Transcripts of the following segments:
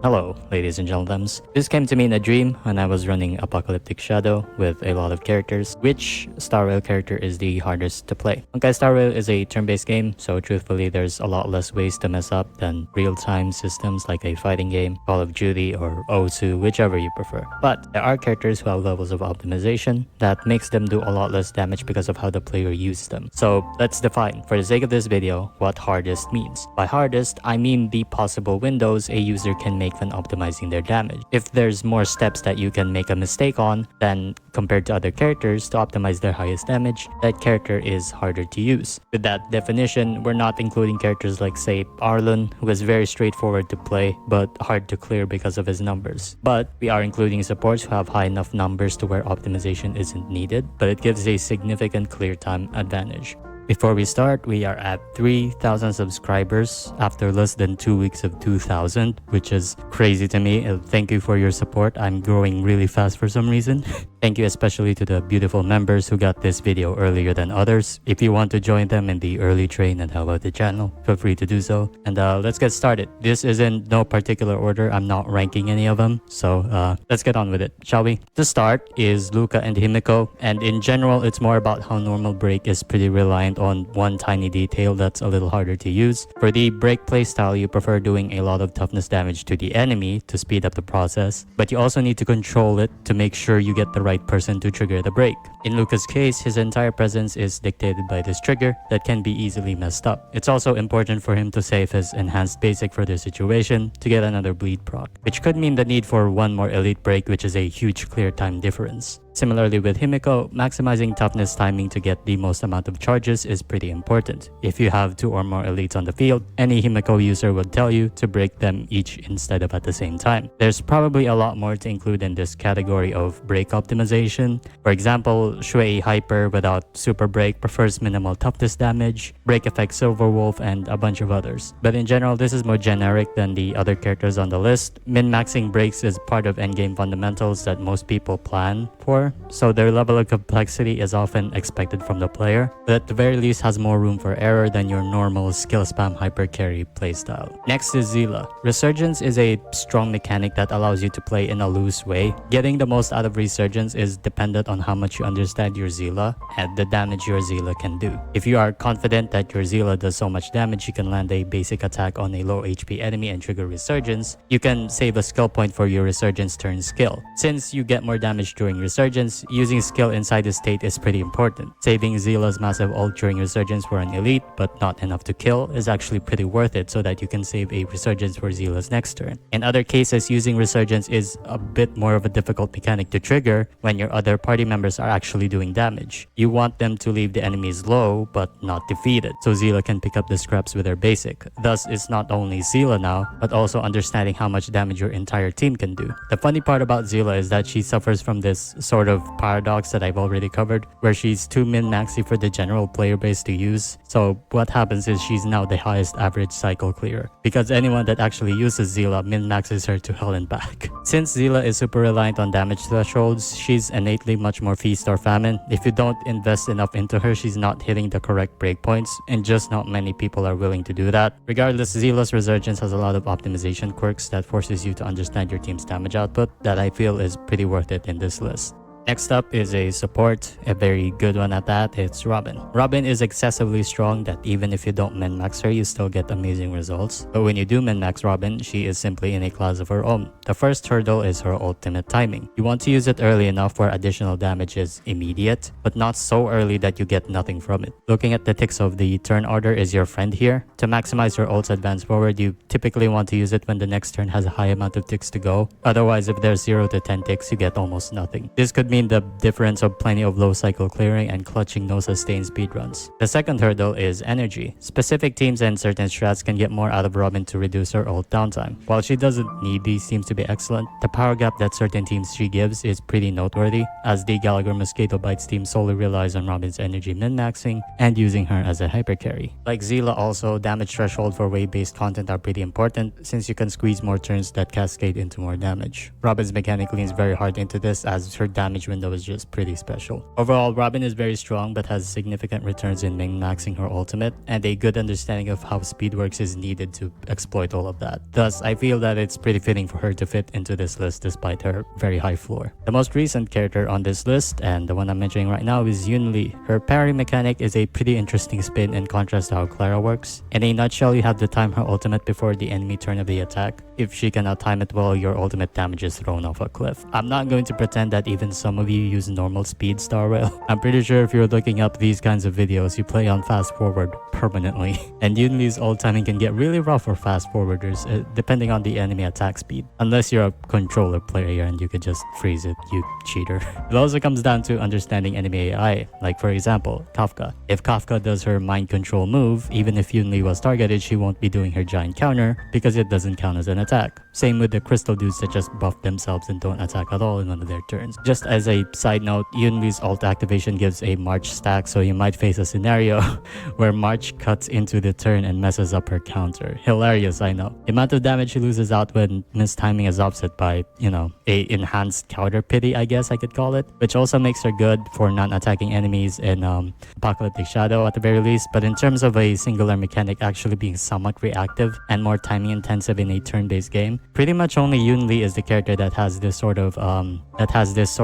Hello, ladies and gentlemen. This came to me in a dream when I was running Apocalyptic Shadow with a lot of characters. Which Star Rail character is the hardest to play? Honkai Star Rail is a turn-based game, so truthfully there's a lot less ways to mess up than real-time systems like a fighting game, Call of Duty, or O2, whichever you prefer. But there are characters who have levels of optimization that makes them do a lot less damage because of how the player uses them. So let's define, for the sake of this video, what hardest means. By hardest, I mean the possible windows a user can make when optimizing their damage. If there's more steps that you can make a mistake on than compared to other characters to optimize their highest damage, that character is harder to use. With that definition, we're not including characters like, say, Arlon, who is very straightforward to play but hard to clear because of his numbers. But we are including supports who have high enough numbers to where optimization isn't needed, but it gives a significant clear time advantage. Before we start, we are at 3,000 subscribers after less than 2 weeks of 2,000, which is crazy to me. Thank you for your support. I'm growing really fast for some reason. Thank you especially to the beautiful members who got this video earlier than others. If you want to join them in the early train and help out the channel, feel free to do so. And let's get started. This is in no particular order. I'm not ranking any of them. So let's get on with it, shall we? To start is Luka and Himeko. And in general, it's more about how normal break is pretty reliant on one tiny detail that's a little harder to use. For the break playstyle, you prefer doing a lot of toughness damage to the enemy to speed up the process, but you also need to control it to make sure you get the right person to trigger the break. In Luka's case, his entire presence is dictated by this trigger that can be easily messed up. It's also important for him to save his enhanced basic for this situation to get another bleed proc, which could mean the need for one more elite break, which is a huge clear time difference. Similarly with Himeko, maximizing toughness timing to get the most amount of charges is pretty important. If you have 2 or more elites on the field, any Himeko user would tell you to break them each instead of at the same time. There's probably a lot more to include in this category of break optimization. For example, Shui Hyper without super break prefers minimal toughness damage, break effect Silver Wolf, and a bunch of others. But in general, this is more generic than the other characters on the list. Min-maxing breaks is part of endgame fundamentals that most people plan for, so their level of complexity is often expected from the player, but at the very least has more room for error than your normal skill spam hyper carry playstyle. Next is Seele. Resurgence is a strong mechanic that allows you to play in a loose way. Getting the most out of Resurgence is dependent on how much you understand your Seele and the damage your Seele can do. If you are confident that your Seele does so much damage you can land a basic attack on a low HP enemy and trigger Resurgence, you can save a skill point for your Resurgence turn skill. Since you get more damage during Resurgence, using skill inside the state is pretty important. Saving Seele's massive ult during Resurgence for an elite, but not enough to kill, is actually pretty worth it so that you can save a Resurgence for Seele's next turn. In other cases, using Resurgence is a bit more of a difficult mechanic to trigger when your other party members are actually doing damage. You want them to leave the enemies low, but not defeated, so Seele can pick up the scraps with her basic. Thus, it's not only Seele now, but also understanding how much damage your entire team can do. The funny part about Seele is that she suffers from this sort of paradox that I've already covered, where she's too min-maxy for the general player base to use. So what happens is she's now the highest average cycle clearer, because anyone that actually uses Seele min-maxes her to hell and back. Since Seele is super reliant on damage thresholds, she's innately much more feast or famine. If you don't invest enough into her, she's not hitting the correct breakpoints, and just not many people are willing to do that. Regardless, Seele's Resurgence has a lot of optimization quirks that forces you to understand your team's damage output that I feel is pretty worth it in this list. Next up is a support, a very good one at that. It's Robin. Robin is excessively strong that even if you don't min-max her, you still get amazing results. But when you do min-max Robin, she is simply in a class of her own. The first hurdle is her ultimate timing. You want to use it early enough where additional damage is immediate, but not so early that you get nothing from it. Looking at the ticks of the turn order is your friend here. To maximize her ult's advance forward, you typically want to use it when the next turn has a high amount of ticks to go. Otherwise, if there's 0 to 10 ticks, you get almost nothing. This could mean the difference of plenty of low cycle clearing and clutching no sustain speedruns. The second hurdle is energy. Specific teams and certain strats can get more out of Robin to reduce her ult downtime. While she doesn't need these teams to be excellent, the power gap that certain teams she gives is pretty noteworthy, as the Gallagher Mosquito Bites team solely relies on Robin's energy min-maxing and using her as a hyper carry. Like Seele also, damage threshold for wave-based content are pretty important since you can squeeze more turns that cascade into more damage. Robin's mechanic leans very hard into this as her damage damage window is just pretty special. Overall, Robin is very strong but has significant returns in min-maxing her ultimate, and a good understanding of how speed works is needed to exploit all of that. Thus, I feel that it's pretty fitting for her to fit into this list despite her very high floor. The most recent character on this list, and the one I'm mentioning right now, is Yunli. Her parry mechanic is a pretty interesting spin in contrast to how Clara works. In a nutshell, you have to time her ultimate before the enemy turn of the attack. If she cannot time it well, your ultimate damage is thrown off a cliff. I'm not going to pretend that even some of you use normal speed star rail. I'm pretty sure if you're looking up these kinds of videos, you play on fast forward permanently. And Yunli's ult timing can get really rough for fast forwarders, depending on the enemy attack speed. Unless you're a controller player and you could just freeze it, you cheater. It also comes down to understanding enemy AI. Like for example, Kafka. If Kafka does her mind control move, even if Yunli was targeted, she won't be doing her giant counter because it doesn't count as an attack. Same with the crystal dudes that just buff themselves and don't attack at all in one of their turns. Just as a side note, Yunli's ult activation gives a March stack, so you might face a scenario where March cuts into the turn and messes up her counter. Hilarious, I know. The amount of damage she loses out when mistiming is offset by, a enhanced counter pity, I guess I could call it, which also makes her good for non-attacking enemies in Apocalyptic Shadow at the very least. But in terms of a singular mechanic actually being somewhat reactive and more timing intensive in a turn-based game, pretty much only Yunli is the character that has this sort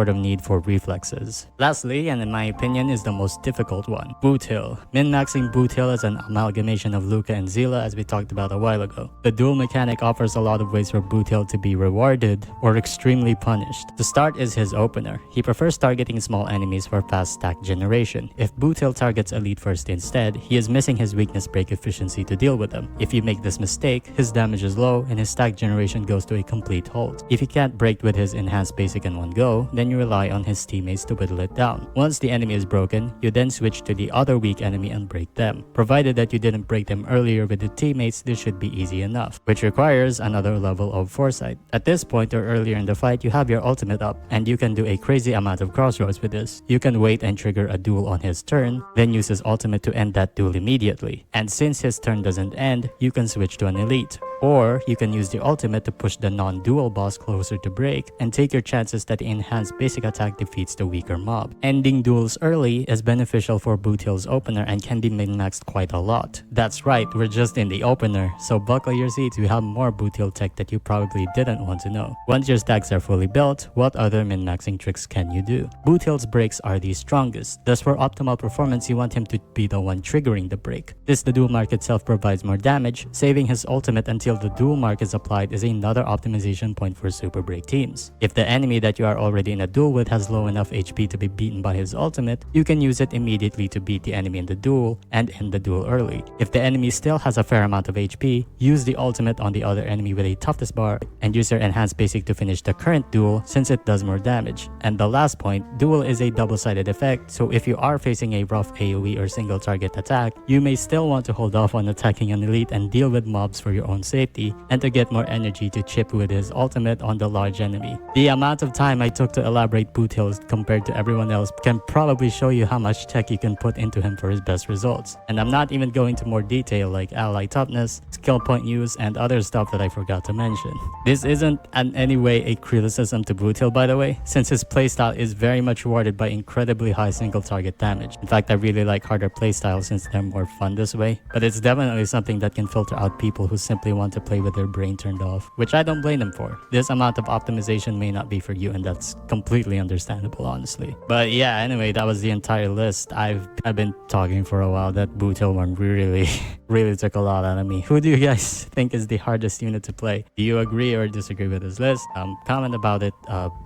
of need for reflexes. Lastly, and in my opinion is the most difficult one, Boothill. Min-maxing Boothill is an amalgamation of Luka and Seele, as we talked about a while ago. The duel mechanic offers a lot of ways for Boothill to be rewarded or extremely punished. To start is his opener. He prefers targeting small enemies for fast stack generation. If Boothill targets elite first instead, he is missing his weakness break efficiency to deal with them. If you make this mistake, his damage is low and his stack generation goes to a complete halt. If he can't break with his enhanced basic in one go, then you rely on his teammates to whittle it down. Once the enemy is broken, you then switch to the other weak enemy and break them. Provided that you didn't break them earlier with the teammates, this should be easy enough, which requires another level of foresight. At this point or earlier in the fight, you have your ultimate up, and you can do a crazy amount of crossroads with this. You can wait and trigger a duel on his turn, then use his ultimate to end that duel immediately. And since his turn doesn't end, you can switch to an elite. Or you can use the ultimate to push the non-dual boss closer to break and take your chances that the enhanced basic attack defeats the weaker mob. Ending duels early is beneficial for Boothill's opener and can be min-maxed quite a lot. That's right, we're just in the opener, so buckle your seats, we have more Boothill tech that you probably didn't want to know. Once your stacks are fully built, what other min-maxing tricks can you do? Boothill's breaks are the strongest, thus for optimal performance you want him to be the one triggering the break. The dual mark itself provides more damage, saving his ultimate until the dual mark is applied is another optimization point for super break teams. If the enemy that you are already in a duel with has low enough HP to be beaten by his ultimate, you can use it immediately to beat the enemy in the duel and end the duel early. If the enemy still has a fair amount of HP, use the ultimate on the other enemy with a toughness bar and use your enhanced basic to finish the current duel since it does more damage. And the last point, duel is a double-sided effect, so if you are facing a rough AoE or single target attack, you may still want to hold off on attacking an elite and deal with mobs for your own safety and to get more energy to chip with his ultimate on the large enemy. The amount of time I took to elaborate Boothill compared to everyone else can probably show you how much tech you can put into him for his best results. And I'm not even going to more detail like ally toughness, skill point use, and other stuff that I forgot to mention. This isn't in any way a criticism to Boothill, by the way, since his playstyle is very much rewarded by incredibly high single target damage. In fact, I really like harder playstyles since they're more fun this way, but it's definitely something that can filter out people who simply want to play with their brain turned off, which I don't blame them for. This amount of optimization may not be for you, and that's completely understandable, honestly. But yeah, anyway, that was the entire list. I've been talking for a while. That Boothill one really really took a lot out of me. Who do you guys think is the hardest unit to play? Do you agree or disagree with this list? Comment about it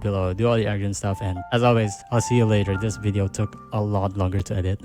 below. Do all the arguing stuff, and as always, I'll see you later. This video took a lot longer to edit.